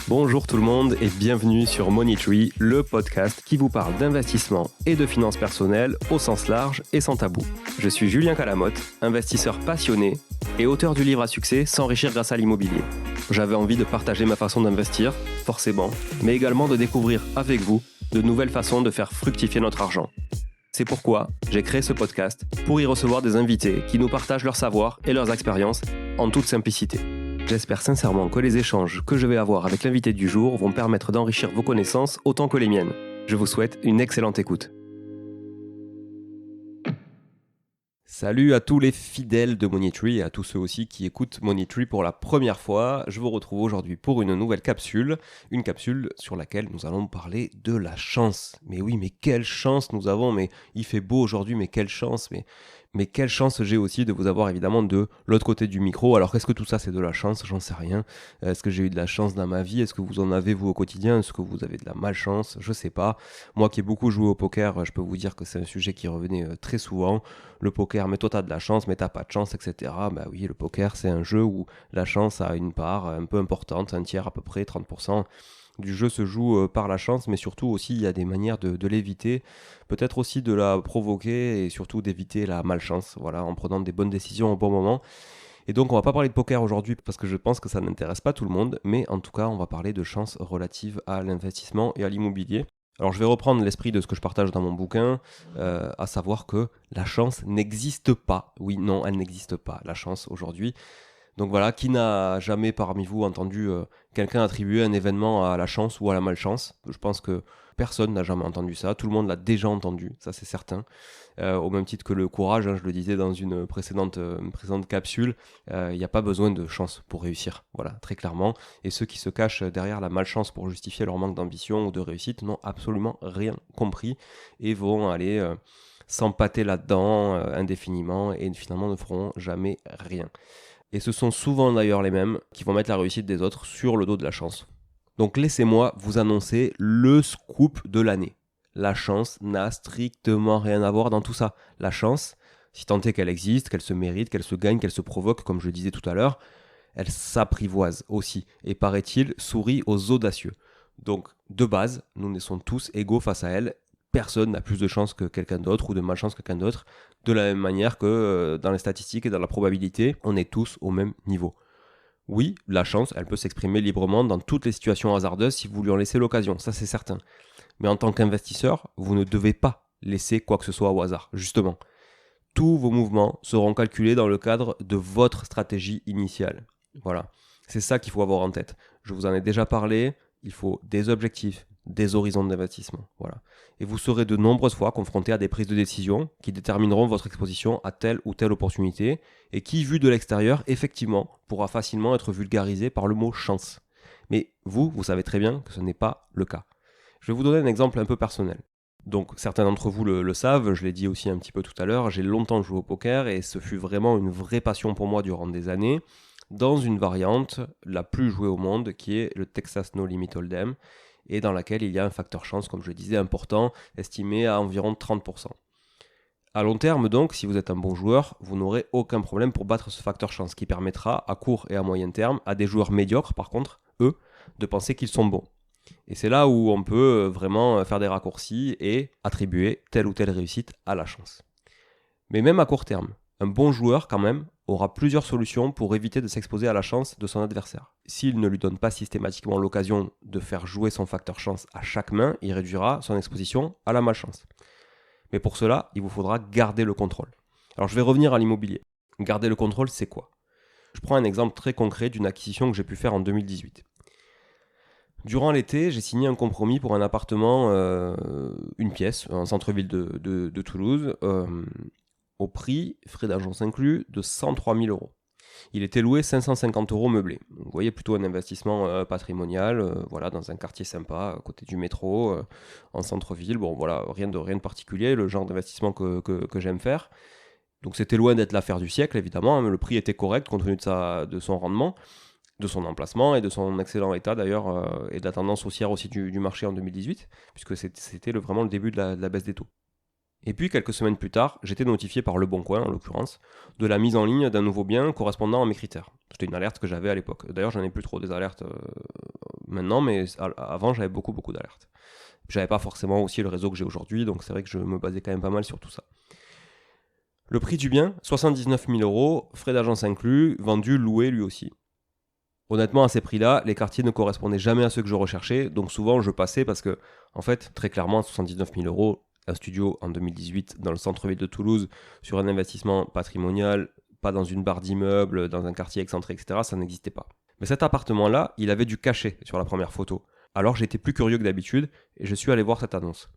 Bonjour tout le monde et bienvenue sur Money Tree, le podcast qui vous parle d'investissement et de finances personnelles au sens large et sans tabou. Je suis Julien Calamotte, investisseur passionné et auteur du livre à succès S'enrichir grâce à l'immobilier. J'avais envie de partager ma façon d'investir, forcément, mais également de découvrir avec vous de nouvelles façons de faire fructifier notre argent. C'est pourquoi j'ai créé ce podcast pour y recevoir des invités qui nous partagent leur savoir et leurs expériences en toute simplicité. J'espère sincèrement que les échanges que je vais avoir avec l'invité du jour vont permettre d'enrichir vos connaissances autant que les miennes. Je vous souhaite une excellente écoute. Salut à tous les fidèles de Money Tree et à tous ceux aussi qui écoutent Money Tree pour la première fois. Je vous retrouve aujourd'hui pour une nouvelle capsule, une capsule sur laquelle nous allons parler de la chance. Mais oui, mais quelle chance nous avons, mais il fait beau aujourd'hui, mais quelle chance, mais quelle chance j'ai aussi de vous avoir évidemment de l'autre côté du micro. Alors qu'est-ce que tout ça c'est de la chance? J'en sais rien. Est-ce que j'ai eu de la chance dans ma vie? Est-ce que vous en avez vous au quotidien? Est-ce que vous avez de la malchance? Je sais pas. Moi qui ai beaucoup joué au poker, je peux vous dire que c'est un sujet qui revenait très souvent. Le poker, mais toi t'as de la chance, mais t'as pas de chance, etc. Bah oui, le poker c'est un jeu où la chance a une part un peu importante, un tiers à peu près, 30%. Du jeu se joue par la chance, mais surtout aussi il y a des manières de l'éviter, peut-être aussi de la provoquer et surtout d'éviter la malchance, voilà, en prenant des bonnes décisions au bon moment. Et donc on va pas parler de poker aujourd'hui parce que je pense que ça n'intéresse pas tout le monde, mais en tout cas on va parler de chance relative à l'investissement et à l'immobilier. Alors je vais reprendre l'esprit de ce que je partage dans mon bouquin, à savoir que la chance n'existe pas. Oui, non, elle n'existe pas, la chance aujourd'hui. Donc voilà, qui n'a jamais parmi vous entendu quelqu'un attribuer un événement à la chance ou à la malchance? Je pense que personne n'a jamais entendu ça, tout le monde l'a déjà entendu, ça c'est certain. Au même titre que le courage, je le disais dans une précédente capsule, il n'y a pas besoin de chance pour réussir, voilà, très clairement. Et ceux qui se cachent derrière la malchance pour justifier leur manque d'ambition ou de réussite n'ont absolument rien compris et vont aller s'empâter là-dedans indéfiniment et finalement ne feront jamais rien. Et ce sont souvent d'ailleurs les mêmes qui vont mettre la réussite des autres sur le dos de la chance. Donc laissez-moi vous annoncer le scoop de l'année. La chance n'a strictement rien à voir dans tout ça. La chance, si tant est qu'elle existe, qu'elle se mérite, qu'elle se gagne, qu'elle se provoque, comme je le disais tout à l'heure, elle s'apprivoise aussi et paraît-il sourit aux audacieux. Donc de base, nous naissons tous égaux face à elle. Personne n'a plus de chance que quelqu'un d'autre ou de malchance que quelqu'un d'autre. De la même manière que dans les statistiques et dans la probabilité, on est tous au même niveau. Oui, la chance, elle peut s'exprimer librement dans toutes les situations hasardeuses si vous lui en laissez l'occasion, ça c'est certain. Mais en tant qu'investisseur, vous ne devez pas laisser quoi que ce soit au hasard, justement. Tous vos mouvements seront calculés dans le cadre de votre stratégie initiale. Voilà, c'est ça qu'il faut avoir en tête. Je vous en ai déjà parlé, il faut des objectifs, des horizons d'investissement. Voilà. Et vous serez de nombreuses fois confronté à des prises de décision qui détermineront votre exposition à telle ou telle opportunité et qui, vu de l'extérieur, effectivement, pourra facilement être vulgarisé par le mot chance. Mais vous savez très bien que ce n'est pas le cas. Je vais vous donner un exemple un peu personnel. Donc certains d'entre vous le savent, je l'ai dit aussi un petit peu tout à l'heure, j'ai longtemps joué au poker et ce fut vraiment une vraie passion pour moi durant des années, dans une variante la plus jouée au monde qui est le Texas No Limit Hold'em, et dans laquelle il y a un facteur chance, comme je le disais, important, estimé à environ 30%. À long terme donc, si vous êtes un bon joueur, vous n'aurez aucun problème pour battre ce facteur chance qui permettra, à court et à moyen terme, à des joueurs médiocres par contre, eux, de penser qu'ils sont bons. Et c'est là où on peut vraiment faire des raccourcis et attribuer telle ou telle réussite à la chance. Mais même à court terme, un bon joueur quand même aura plusieurs solutions pour éviter de s'exposer à la chance de son adversaire. S'il ne lui donne pas systématiquement l'occasion de faire jouer son facteur chance à chaque main, il réduira son exposition à la malchance. Mais pour cela, il vous faudra garder le contrôle. Alors je vais revenir à l'immobilier. Garder le contrôle, c'est quoi? Je prends un exemple très concret d'une acquisition que j'ai pu faire en 2018. Durant l'été, j'ai signé un compromis pour un appartement, une pièce, en centre-ville de Toulouse, au prix, frais d'agence inclus, de 103 000 €. Il était loué 550 € meublé. Vous voyez, plutôt un investissement patrimonial, voilà, dans un quartier sympa, à côté du métro, en centre-ville. Bon, voilà, rien de particulier, le genre d'investissement que j'aime faire. Donc c'était loin d'être l'affaire du siècle, évidemment, mais le prix était correct compte tenu de son rendement, de son emplacement et de son excellent état d'ailleurs, et de la tendance haussière aussi du marché en 2018, puisque c'était vraiment le début de la baisse des taux. Et puis, quelques semaines plus tard, j'étais notifié par Le Bon Coin, en l'occurrence, de la mise en ligne d'un nouveau bien correspondant à mes critères. C'était une alerte que j'avais à l'époque. D'ailleurs, j'en ai plus trop des alertes maintenant, mais avant, j'avais beaucoup d'alertes. J'avais pas forcément aussi le réseau que j'ai aujourd'hui, donc c'est vrai que je me basais quand même pas mal sur tout ça. Le prix du bien, 79 000 €, frais d'agence inclus, vendu, loué lui aussi. Honnêtement, à ces prix-là, les quartiers ne correspondaient jamais à ceux que je recherchais, donc souvent je passais parce que, en fait, très clairement, 79 000 €, un studio en 2018 dans le centre-ville de Toulouse, sur un investissement patrimonial, pas dans une barre d'immeubles, dans un quartier excentré, etc., ça n'existait pas. Mais cet appartement-là, il avait du cachet sur la première photo. Alors j'étais plus curieux que d'habitude et je suis allé voir cette annonce.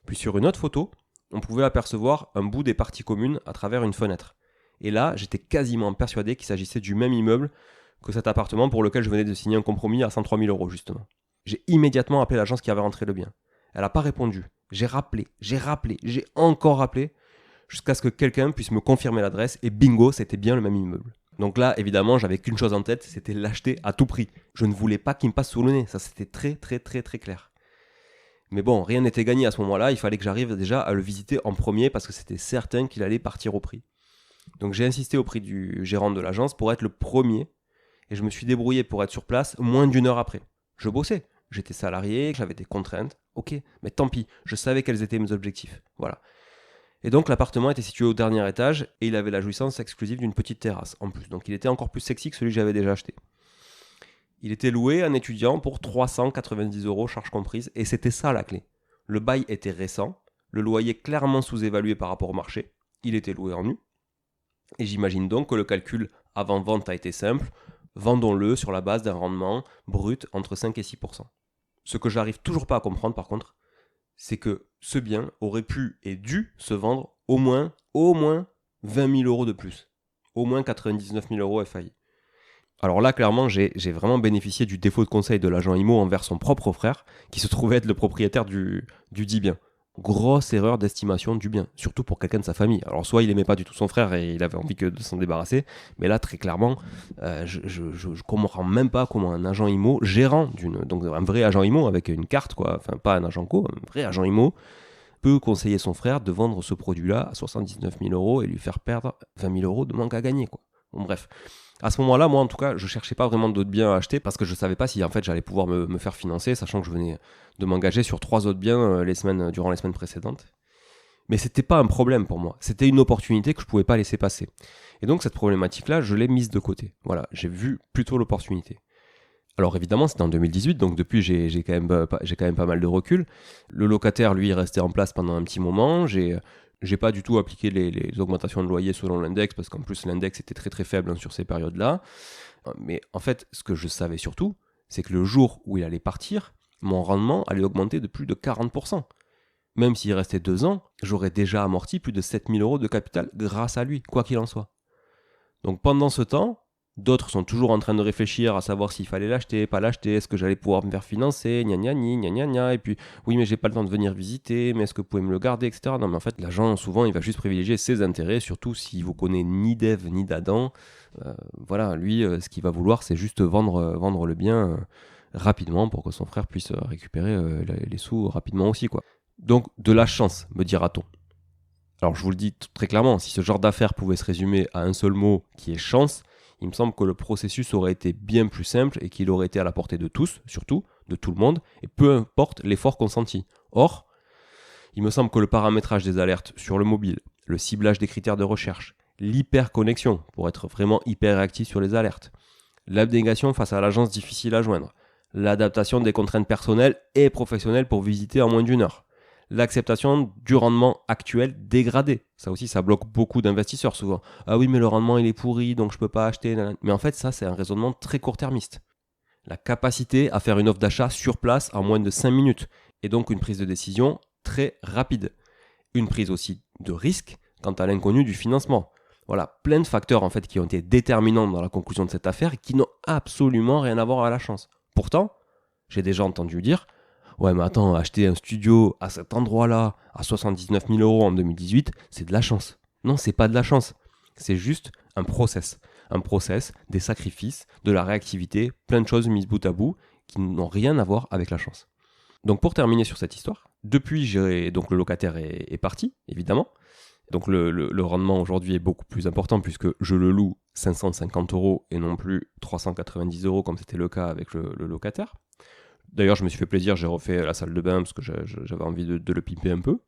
Puis sur une autre photo, on pouvait apercevoir un bout des parties communes à travers une fenêtre. Et là, j'étais quasiment persuadé qu'il s'agissait du même immeuble que cet appartement pour lequel je venais de signer un compromis à 103 000 € justement. J'ai immédiatement appelé l'agence qui avait rentré le bien. Elle n'a pas répondu. J'ai rappelé, j'ai encore rappelé, jusqu'à ce que quelqu'un puisse me confirmer l'adresse, et bingo, c'était bien le même immeuble. Donc là, évidemment, j'avais qu'une chose en tête, c'était l'acheter à tout prix. Je ne voulais pas qu'il me passe sous le nez, ça c'était très clair. Mais bon, rien n'était gagné à ce moment-là, il fallait que j'arrive déjà à le visiter en premier parce que c'était certain qu'il allait partir au prix. Donc j'ai insisté auprès du gérant de l'agence pour être le premier, et je me suis débrouillé pour être sur place moins d'1 heure après. Je bossais, j'étais salarié, j'avais des contraintes, ok, mais tant pis, je savais quels étaient mes objectifs, voilà. Et donc l'appartement était situé au dernier étage, et il avait la jouissance exclusive d'une petite terrasse en plus, donc il était encore plus sexy que celui que j'avais déjà acheté. Il était loué à un étudiant pour 390 € charges comprises, et c'était ça la clé. Le bail était récent, le loyer clairement sous-évalué par rapport au marché, il était loué en nu, et j'imagine donc que le calcul avant-vente a été simple, vendons-le sur la base d'un rendement brut entre 5 et 6%. Ce que j'arrive toujours pas à comprendre par contre, c'est que ce bien aurait pu et dû se vendre au moins 20 000 € de plus. Au moins 99 000 € FAI. Alors là, clairement, j'ai vraiment bénéficié du défaut de conseil de l'agent IMO envers son propre frère, qui se trouvait être le propriétaire du dit bien. Grosse erreur d'estimation du bien, surtout pour quelqu'un de sa famille. Alors soit il aimait pas du tout son frère et il avait envie que de s'en débarrasser, mais là très clairement, je comprends même pas comment un agent IMO, gérant donc un vrai agent IMO avec une carte quoi, enfin pas un agent co, un vrai agent IMO, peut conseiller son frère de vendre ce produit-là à 79 000 € et lui faire perdre 20 000 € de manque à gagner quoi. Bon bref. À ce moment-là, moi en tout cas, je cherchais pas vraiment d'autres biens à acheter parce que je savais pas si en fait j'allais pouvoir me faire financer, sachant que je venais de m'engager sur 3 autres biens durant les semaines précédentes. Mais c'était pas un problème pour moi, c'était une opportunité que je pouvais pas laisser passer. Et donc cette problématique-là, je l'ai mise de côté. Voilà, j'ai vu plutôt l'opportunité. Alors évidemment, c'était en 2018, donc depuis j'ai quand même pas mal de recul. Le locataire, lui, est resté en place pendant un petit moment. J'ai pas du tout appliqué les augmentations de loyer selon l'index, parce qu'en plus l'index était très faible sur ces périodes-là. Mais en fait, ce que je savais surtout, c'est que le jour où il allait partir, mon rendement allait augmenter de plus de 40%. Même s'il restait 2 ans, j'aurais déjà amorti plus de 7 000 € de capital grâce à lui, quoi qu'il en soit. Donc pendant ce temps, d'autres sont toujours en train de réfléchir à savoir s'il fallait l'acheter, pas l'acheter, est-ce que j'allais pouvoir me faire financer, gna gna gna, et puis oui mais j'ai pas le temps de venir visiter, mais est-ce que vous pouvez me le garder, etc. Non mais en fait l'agent souvent il va juste privilégier ses intérêts, surtout s'il vous connaît ni d'Ève ni d'Adam. Voilà, lui ce qu'il va vouloir c'est juste vendre le bien rapidement pour que son frère puisse récupérer les sous rapidement aussi quoi. Donc de la chance me dira-t-on. Alors je vous le dis très clairement, si ce genre d'affaire pouvait se résumer à un seul mot qui est chance, il me semble que le processus aurait été bien plus simple et qu'il aurait été à la portée de tous, surtout, de tout le monde, et peu importe l'effort consenti. Or, il me semble que le paramétrage des alertes sur le mobile, le ciblage des critères de recherche, l'hyperconnexion pour être vraiment hyper réactif sur les alertes, l'abnégation face à l'agence difficile à joindre, l'adaptation des contraintes personnelles et professionnelles pour visiter en moins d'1 heure, l'acceptation du rendement actuel dégradé. Ça aussi, ça bloque beaucoup d'investisseurs souvent. Ah oui, mais le rendement, il est pourri, donc je peux pas acheter. Mais en fait, ça, c'est un raisonnement très court-termiste. La capacité à faire une offre d'achat sur place en moins de 5 minutes. Et donc une prise de décision très rapide. Une prise aussi de risque quant à l'inconnu du financement. Voilà, plein de facteurs en fait qui ont été déterminants dans la conclusion de cette affaire et qui n'ont absolument rien à voir avec la chance. Pourtant, j'ai déjà entendu dire ouais, mais attends, acheter un studio à cet endroit-là, à 79 000 € en 2018, c'est de la chance. Non, c'est pas de la chance. C'est juste un process. Un process, des sacrifices, de la réactivité, plein de choses mises bout à bout qui n'ont rien à voir avec la chance. Donc pour terminer sur cette histoire, depuis, donc le locataire est parti, évidemment. Donc le rendement aujourd'hui est beaucoup plus important puisque je le loue 550 € et non plus 390 € comme c'était le cas avec le locataire. D'ailleurs, je me suis fait plaisir, j'ai refait la salle de bain parce que j'avais envie de le pimper un peu.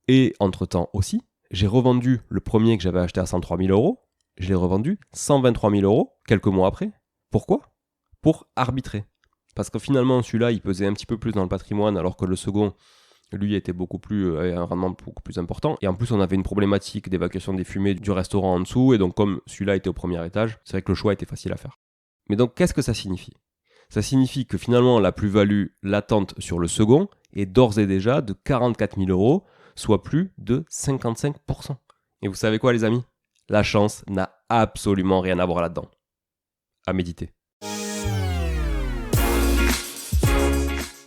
Et entre-temps aussi, j'ai revendu le premier que j'avais acheté à 103 000 €. Je l'ai revendu 123 000 € quelques mois après. Pourquoi ? Pour arbitrer. Parce que finalement, celui-là, il pesait un petit peu plus dans le patrimoine, alors que le second, lui, était avait un rendement beaucoup plus important. Et en plus, on avait une problématique d'évacuation des fumées du restaurant en dessous. Et donc, comme celui-là était au premier étage, c'est vrai que le choix était facile à faire. Mais donc, qu'est-ce que ça signifie ? Ça signifie que finalement, la plus-value latente sur le second est d'ores et déjà de 44 000 €, soit plus de 55%. Et vous savez quoi, les amis ? La chance n'a absolument rien à voir là-dedans. À méditer.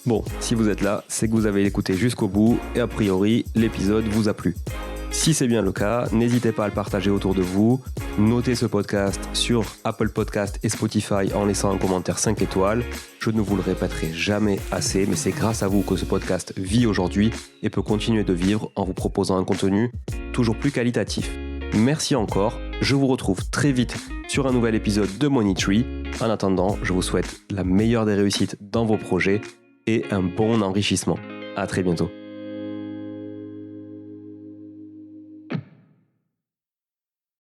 Bon, si vous êtes là, c'est que vous avez écouté jusqu'au bout et a priori, l'épisode vous a plu. Si c'est bien le cas, n'hésitez pas à le partager autour de vous. Notez ce podcast sur Apple Podcast et Spotify en laissant un commentaire 5 étoiles. Je ne vous le répéterai jamais assez, mais c'est grâce à vous que ce podcast vit aujourd'hui et peut continuer de vivre en vous proposant un contenu toujours plus qualitatif. Merci encore, je vous retrouve très vite sur un nouvel épisode de Money Tree. En attendant, je vous souhaite la meilleure des réussites dans vos projets et un bon enrichissement. À très bientôt.